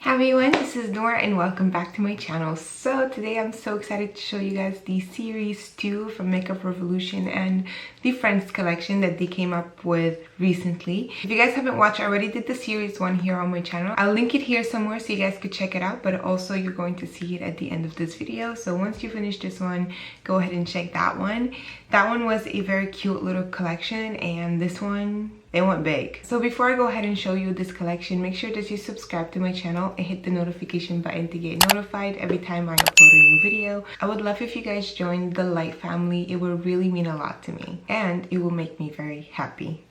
Hi everyone, this is Nora and welcome back to my channel. So today I'm so excited to show you guys the series 2 from Makeup Revolution and the Friends collection that they came up with recently. If you guys haven't watched, I already did the series 1 here on my channel. I'll link it here somewhere so you guys could check it out, but also you're going to see it at the end of this video. So once you finish this one, go ahead and check that one. That one was a very cute little collection, and this one, they went big. So before I go ahead and show you this collection, make sure that you subscribe to my channel and hit the notification button to get notified every time I upload a new video. I would love if you guys join the Light family. It would really mean a lot to me and it will make me very happy.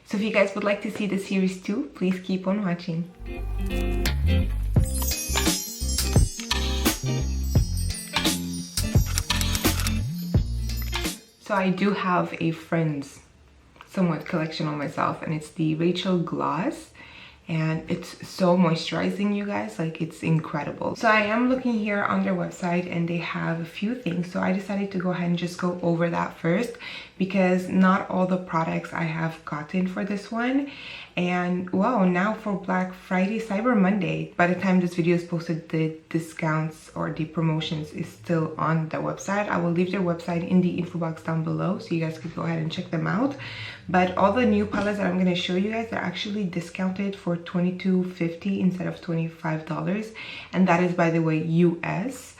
So if you guys would like to see the series 2, please keep on watching. So I do have a Friends somewhat collection on myself, and it's the Rachel Gloss, and it's so moisturizing, you guys. Like, it's incredible. So I am looking here on their website and they have a few things, so I decided to go ahead and just go over that first, because not all the products I have gotten for this one. And wow, now for Black Friday, Cyber Monday, by the time this video is posted, the discounts or the promotions is still on the website. I will leave their website in the info box down below so you guys could go ahead and check them out. But all the new palettes that I'm going to show you guys are actually discounted for $22.50 instead of $25, and that is, by the way, US.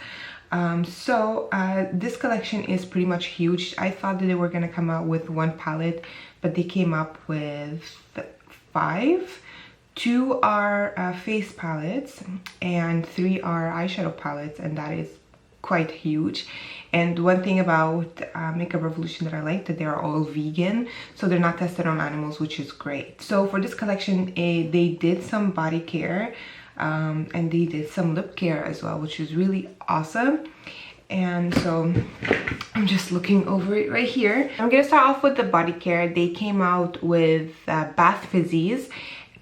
This collection is pretty much huge. I thought that they were going to come out with one palette, but they came up with 5. 2 are face palettes and 3 are eyeshadow palettes, and that is quite huge. And one thing about Makeup Revolution that I like, that they're all vegan, so they're not tested on animals, which is great. So for this collection, they did some body care and they did some lip care as well, which is really awesome. And so I'm just looking over it right here. I'm gonna start off with the body care. They came out with Bath Fizzies,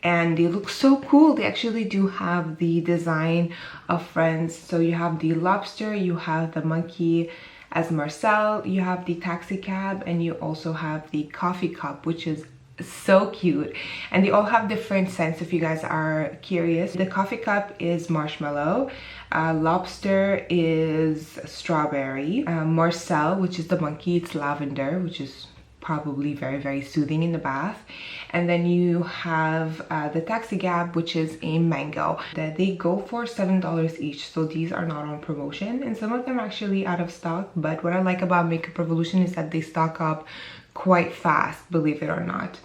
and they look so cool. They actually do have the design of Friends. So you have the lobster, you have the monkey as Marcel, you have the taxi cab, and you also have the coffee cup, which is so cute. And they all have different scents if you guys are curious. The coffee cup is marshmallow, lobster is strawberry, Marcel, which is the monkey, it's lavender, which is probably very soothing in the bath. And then you have the taxi cab, which is a mango. That they go for $7 each, so these are not on promotion, and some of them are actually out of stock. But what I like about Makeup Revolution is that they stock up quite fast, believe it or not.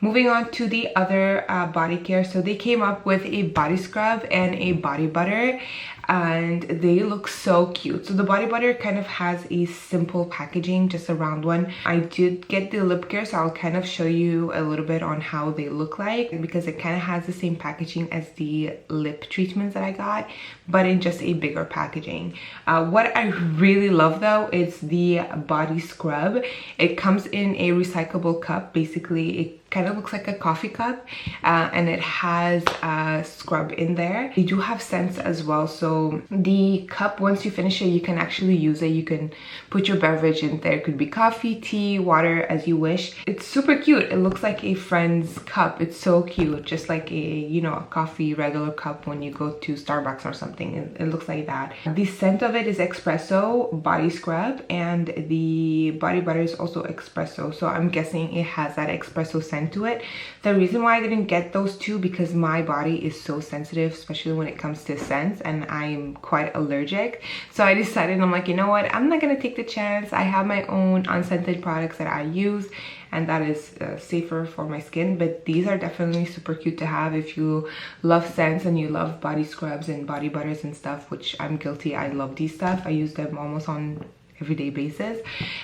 Moving on to the other body care. So they came up with a body scrub and a body butter, and they look so cute. So the body butter kind of has a simple packaging, just a round one. I did get the lip care, so I'll kind of show you a little bit on how they look like, because it kind of has the same packaging as the lip treatments that I got, but in just a bigger packaging. What I really love though is the body scrub. It comes in a recyclable cup. Basically, it kind of looks like a coffee cup, and it has a scrub in there. They do have scents as well, so the cup, once you finish it, you can actually use it. You can put your beverage in there. It could be coffee, tea, water, as you wish. It's super cute. It looks like a Friends cup. It's so cute, just like a, you know, a coffee regular cup when you go to Starbucks or something. It looks like that. The scent of it is espresso body scrub, and the body butter is also espresso, so I'm guessing it has that espresso scent to it. The reason why I didn't get those two, because my body is so sensitive, especially when it comes to scents, and I'm quite allergic. So I decided, I'm like, you know what, I'm not gonna take the chance. I have my own unscented products that I use, and that is safer for my skin. But these are definitely super cute to have if you love scents and you love body scrubs and body butters and stuff, which I'm guilty. I love these stuff. I use them almost on everyday basis,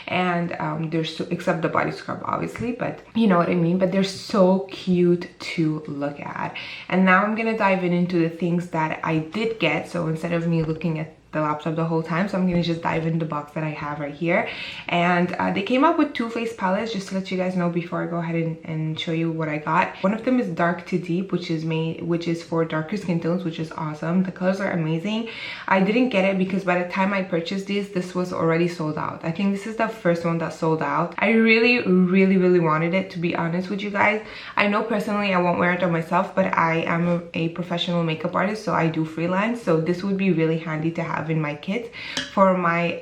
and they're so, except the body scrub obviously, but you know what I mean. But they're so cute to look at. And now I'm gonna dive into the things that I did get. So instead of me looking at the laptop the whole time, so I'm gonna just dive into the box that I have right here. And they came up with 2 face palettes, just to let you guys know before I go ahead and show you what I got. One of them is dark to deep, which is for darker skin tones, which is awesome. The colors are amazing. I didn't get it because by the time I purchased this was already sold out. I think this is the first one that sold out. I really wanted it, to be honest with you guys. I know personally I won't wear it on myself, but I am a professional makeup artist, so I do freelance, so this would be really handy to have in my kit for my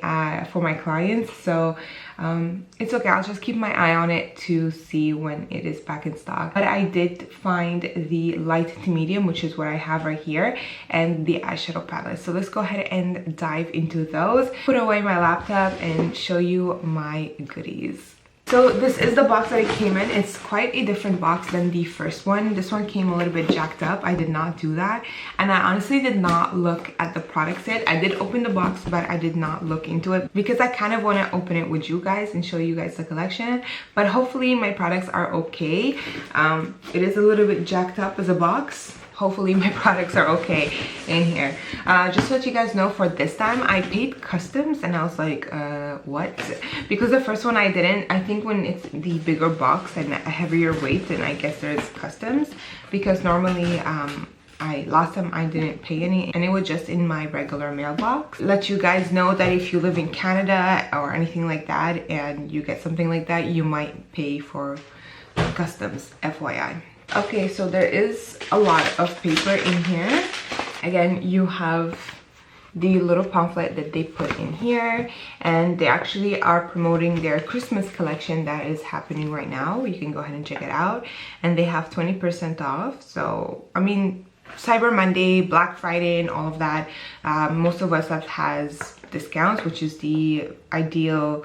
clients. So it's okay, I'll just keep my eye on it to see when it is back in stock. But I did find the light to medium, which is what I have right here, and the eyeshadow palette. So let's go ahead and dive into those, put away my laptop, and show you my goodies. So this is the box that it came in. It's quite a different box than the first one. This one came a little bit jacked up. I did not do that, and I honestly did not look at the products yet. I did open the box, but I did not look into it because I kind of want to open it with you guys and show you guys the collection. But hopefully my products are okay. It is a little bit jacked up as a box. Hopefully my products are okay in here. Just to let you guys know, for this time I paid customs, and I was like, what? Because the first one I didn't. I think when it's the bigger box and a heavier weight, then I guess there's customs, because normally last time I didn't pay any, and it was just in my regular mailbox. Let you guys know that if you live in Canada or anything like that and you get something like that, you might pay for customs, FYI. Okay, so there is a lot of paper in here. Again, you have the little pamphlet that they put in here, and they actually are promoting their Christmas collection that is happening right now. You can go ahead and check it out, and they have 20% off. So I mean, Cyber Monday, Black Friday, and all of that, most of us has discounts, which is the ideal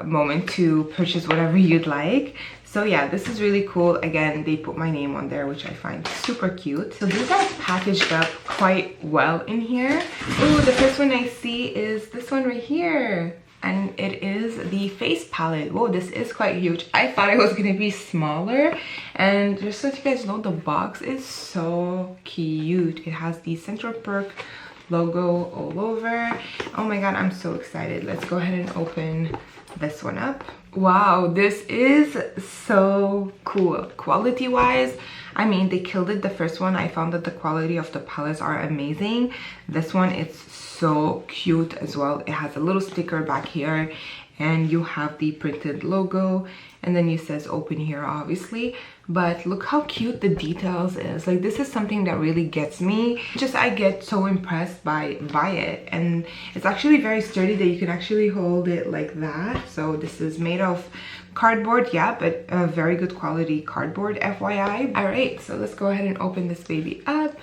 moment to purchase whatever you'd like. So yeah, this is really cool. Again, they put my name on there, which I find super cute. So these are packaged up quite well in here. Oh, the first one I see is this one right here, and it is the face palette. Whoa, this is quite huge. I thought it was gonna be smaller, and just so you guys know, the box is so cute. It has the Central Perk logo all over. Oh my god, I'm so excited. Let's go ahead and open this one up. Wow, this is so cool. Quality wise, I mean, they killed it the first one. I found that the quality of the palettes are amazing. This one, it's so cute as well. It has a little sticker back here, and you have the printed logo, and then it says open here, obviously. But look how cute the details is. Like, this is something that really gets me. Just, I get so impressed by it, and it's actually very sturdy that you can actually hold it like that. So this is made of cardboard, yeah, but a very good quality cardboard, FYI. All right, so let's go ahead and open this baby up.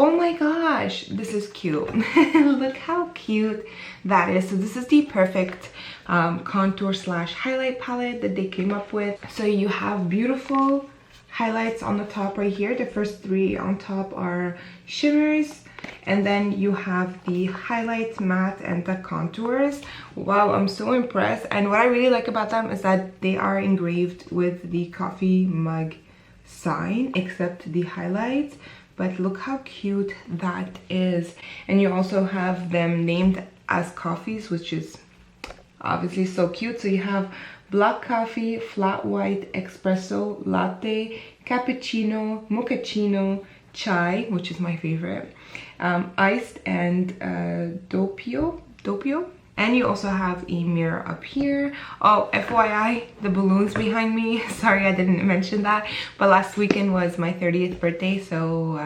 Oh my gosh, this is cute. Look how cute that is. So this is the perfect contour slash highlight palette that they came up with. So you have beautiful highlights on the top right here. The first 3 on top are shimmers, and then you have the highlights, matte, and the contours. Wow, I'm so impressed. And what I really like about them is that they are engraved with the coffee mug sign, except the highlights. But look how cute that is. And you also have them named as coffees, which is obviously so cute. So you have black coffee, flat white, espresso, latte, cappuccino, mochaccino, chai, which is my favorite, iced, and doppio. And you also have a mirror up here. Oh, FYI, the balloons behind me. Sorry, I didn't mention that. But last weekend was my 30th birthday, so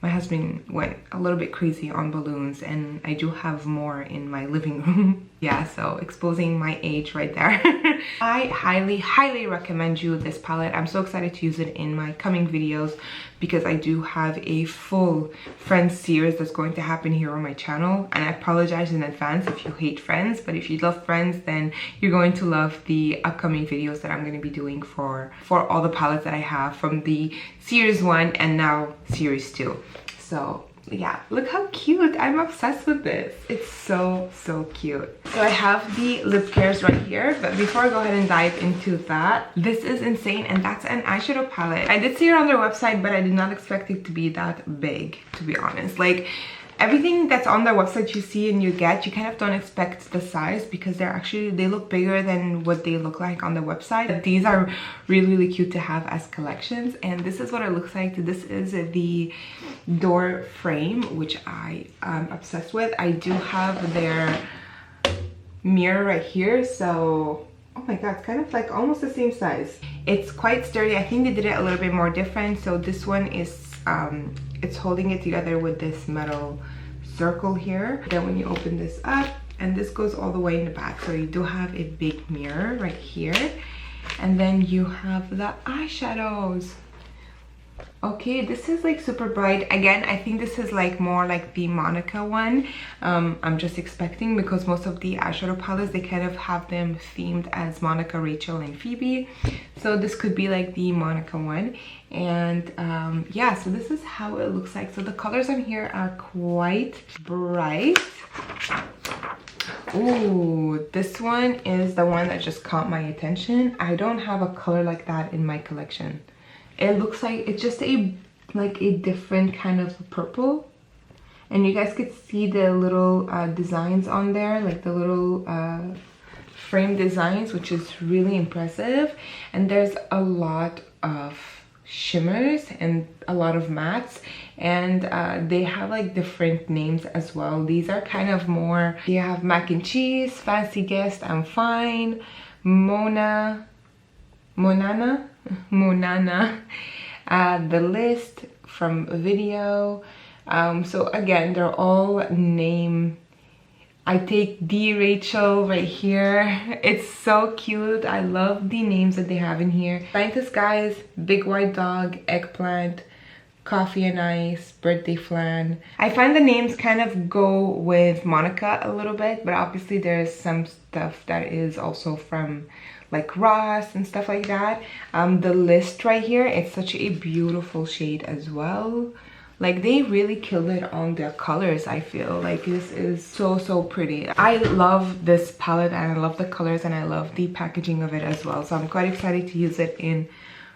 my husband went a little bit crazy on balloons, and I do have more in my living room. Yeah, so exposing my age right there. I highly recommend you this palette. I'm so excited to use it in my coming videos, because I do have a full Friends series that's going to happen here on my channel. And I apologize in advance if you hate Friends, but if you love Friends, then you're going to love the upcoming videos that I'm going to be doing for all the palettes that I have from the series 1 and now series 2. So yeah, look how cute. I'm obsessed with this. It's so cute. So I have the lip cares right here, but before I go ahead and dive into that, this is insane, and that's an eyeshadow palette. I did see it on their website, but I did not expect it to be that big, to be honest. Like, Everything that's on their website you see and you kind of don't expect the size because they look bigger than what they look like on the website. These are really cute to have as collections, and this is what it looks like. This is the door frame, which I am obsessed with. I do have their mirror right here, so oh my god, it's kind of like almost the same size. It's quite sturdy. I think they did it a little bit more different. So this one is it's holding it together with this metal circle here. Then when you open this up, and this goes all the way in the back, so you do have a big mirror right here, and then you have the eyeshadows. Okay, this is like super bright. Again, I think this is like more like the Monica one. I'm just expecting, because most of the eyeshadow palettes, they kind of have them themed as Monica, Rachel, and Phoebe. So this could be like the Monica one. And yeah, so this is how it looks like. So the colors on here are quite bright. Ooh, this one is the one that just caught my attention. I don't have a color like that in my collection. It looks like it's just a different kind of purple, and you guys could see the little designs on there, like the little frame designs, which is really impressive. And there's a lot of shimmers and a lot of mattes, and they have like different names as well. These are kind of more, you have Mac and Cheese, Fancy Guest, I'm Fine, Monana, The List from Video. So again, they're all name. I take the Rachel right here. It's so cute. I love the names that they have in here. Scientist Guys, Big White Dog, Eggplant, Coffee and Ice, Birthday Flan. I find the names kind of go with Monica a little bit, but obviously there's some stuff that is also from like Ross and stuff like that. The List right here, it's such a beautiful shade as well. Like they really killed it on their colors. I feel like this is so pretty. I love this palette, and I love the colors, and I love the packaging of it as well. So I'm quite excited to use it in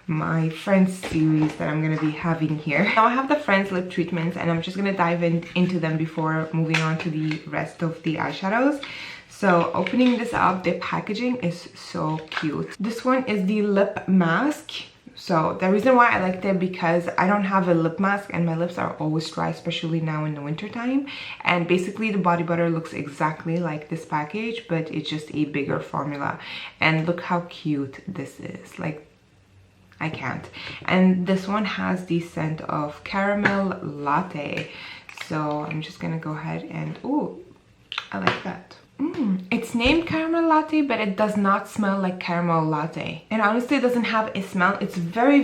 my Friends series that I'm gonna be having here. Now I have the Friends lip treatments, and I'm just gonna dive into them before moving on to the rest of the eyeshadows. So opening this up, the packaging is so cute. This one is the lip mask. So the reason why I liked it, because I don't have a lip mask and my lips are always dry, especially now in the winter time. And basically the body butter looks exactly like this package, but it's just a bigger formula. And look how cute this is. Like, I can't. And this one has the scent of caramel latte. So I'm just gonna go ahead and, ooh, I like that. It's named caramel latte, but it does not smell like caramel latte. And honestly, it doesn't have a smell. It's very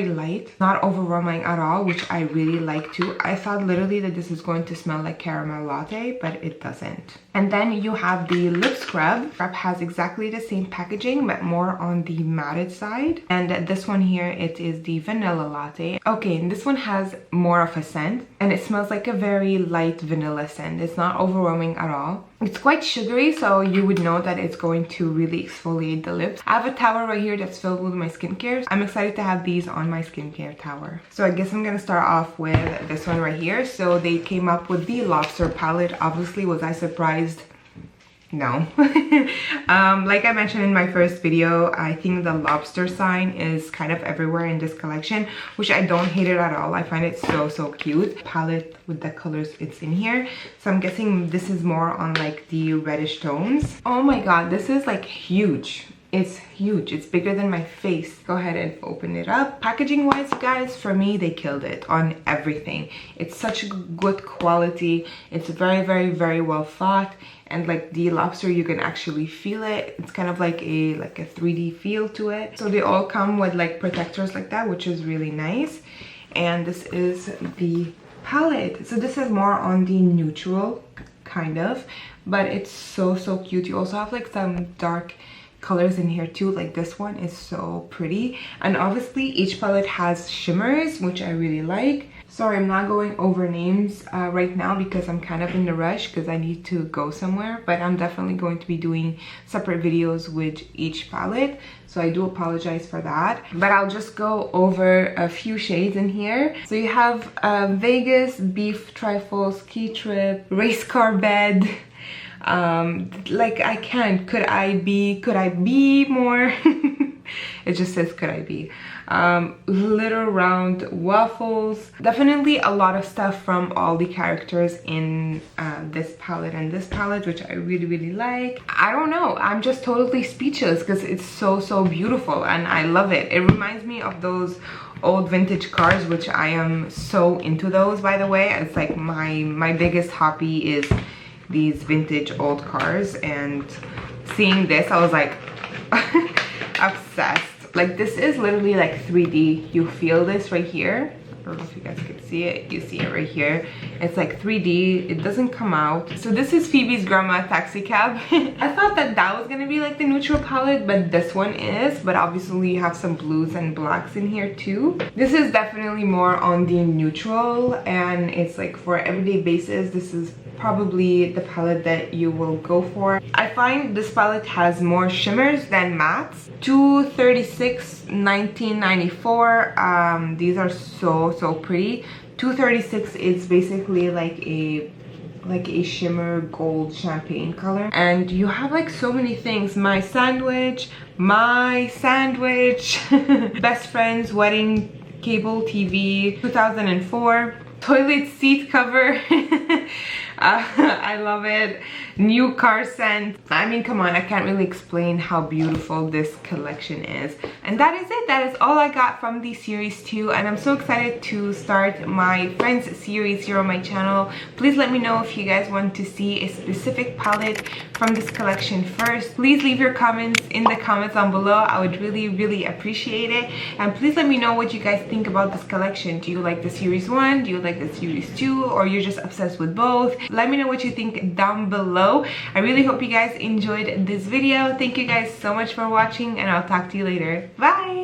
light, not overwhelming at all, which I really like too. I thought literally that this is going to smell like caramel latte, but it doesn't. And then you have the lip scrub. Scrub has exactly the same packaging, but more on the matted side. And this one here, it is the vanilla latte. Okay, and this one has more of a scent, and it smells like a very light vanilla scent. It's not overwhelming at all. It's quite sugary, so you would know that it's going to really exfoliate the lips. I have a tower right here that's filled with my skincare. I'm excited to have these on my skincare tower. So I guess I'm gonna start off with this one right here. So they came up with the Lobster palette. Obviously, was I surprised? No. Like I mentioned in my first video, I think the lobster sign is kind of everywhere in this collection, which I don't hate it at all. I find it so cute. Palette with the colors it's in here. So I'm guessing this is more on like the reddish tones. Oh my god, this is like huge. It's huge. It's bigger than my face. Go ahead and open it up. Packaging wise, guys, for me, they killed it on everything. It's such good quality. It's very well thought. And like the lobster, you can actually feel it. It's kind of like a 3D feel to it. So they all come with like protectors like that, which is really nice. And this is the palette. So this is more on the neutral kind of, but it's so cute. You also have like some dark colors in here too. Like this one is so pretty, and obviously each palette has shimmers, which I really like. Sorry, I'm not going over names right now because I'm kind of in a rush because I need to go somewhere, but I'm definitely going to be doing separate videos with each palette, so I do apologize for that. But I'll just go over a few shades in here. So you have Vegas, Beef Trifle, Ski Trip, Race Car Bed. Like I can't, could I be more? It just says could I be. Little Round Waffles. Definitely a lot of stuff from all the characters in this palette and this palette, which I really like. I don't know, I'm just totally speechless because it's so beautiful and I love it. It reminds me of those old vintage cars, which I am so into those, by the way. It's like my biggest hobby is these vintage old cars, and seeing this I was like obsessed. Like this is literally like 3D. You feel this right here. I don't know if you guys can see it. You see it right here. It's like 3D. It doesn't come out. So this is Phoebe's Grandma Taxi Cab. I thought that was gonna be like the neutral palette, but this one is. But obviously you have some blues and blacks in here too. This is definitely more on the neutral, and it's like for everyday basis. This is probably the palette that you will go for. I find this palette has more shimmers than mattes. 236, 1994. These are so pretty. 236 is basically like a shimmer gold champagne color, and you have like so many things. My sandwich, best friend's wedding cable TV, 2004, toilet seat cover. I love it. New car scent. I mean, come on, I can't really explain how beautiful this collection is. And that is it. That is all I got from the series 2, and I'm so excited to start my Friends series here on my channel. Please let me know if you guys want to see a specific palette from this collection first. Please leave your comments in the comments down below. I would really appreciate it. And please let me know what you guys think about this collection. Do you like the series 1? Do you like the series 2? Or you're just obsessed with both? Let me know what you think down below. I really hope you guys enjoyed this video. Thank you guys so much for watching, and I'll talk to you later. Bye!